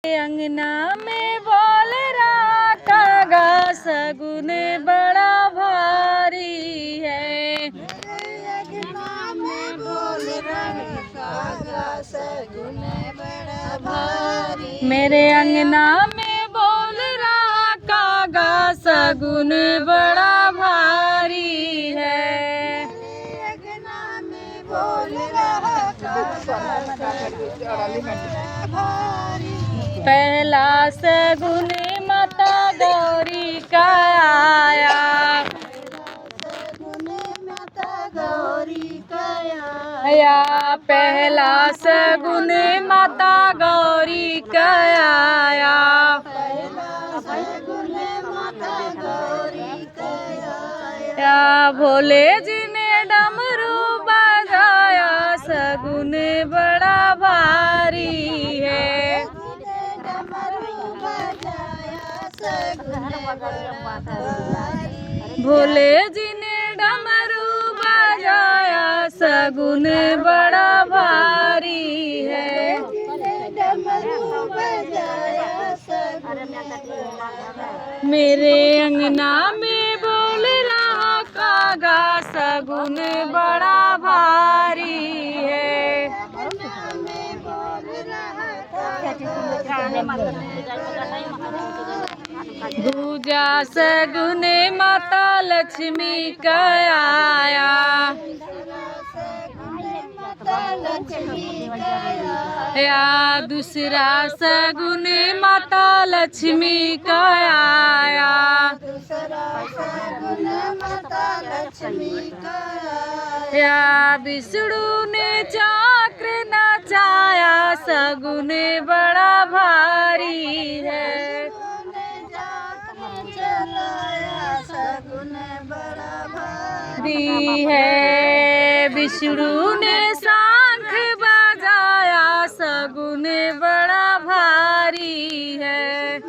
अंगना में बोल रहा कागा सगुन बड़ा भारी है। अंगना में बोल रहा कागा सगुन बड़ा भारी। मेरे अंगना में बोल रहा कागा सगुन बड़ा भारी है। अंगना में बोल रहा कागा सगुन बड़ा भारी। पहला सगुन माता गौरी का आया, सगुन माता गौरी का आया। पहला सगुन माता गौरी का आया, पहला सगुन माता गौरी का आया। भोले जी ने डमरू बजाया सगुन बड़ा भारी है। भोले जी ने डमरू बजाया सगुन बड़ा भारी है। मेरे अंगना में बोल रहा कागा सगुन बड़ा भारी है। दूजा सगुन माता लक्ष्मी का आया, या दूसरा सगुन माता लक्ष्मी का आया, या विष्णु ने चक्र नचाया सगुन बड़ा भारी है। भारी है। विष्णु ने शंख बजाया सगुन बड़ा भारी है।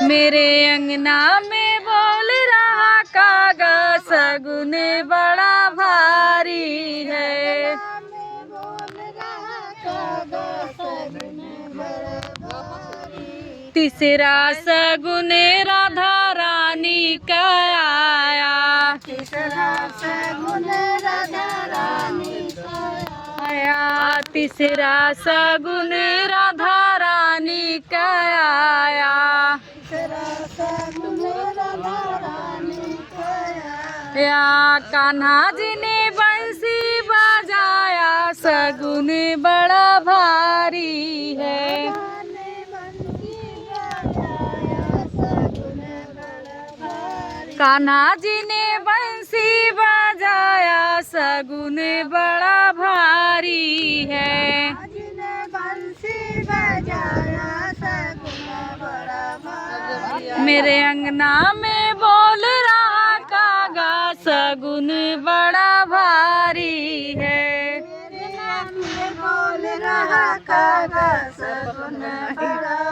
मेरे अंगना में बोल रहा कागा सगुन बड़ा भारी है। तीसरा सगुन राधा रानी का आया, तीसरा सगुन राधा रानी का आया। तीसरा सगुन राधा रानी का आया, या कान्हा जी ने बंसी बजाया सगुन बड़ा भारी है। कान्हा जी ने बंसी बजाया सगुन बड़ा भारी है। मेरे अंगना में बोल रहा कागा सगुन बड़ा भारी है। बोल रहा कागा सगुन बड़ा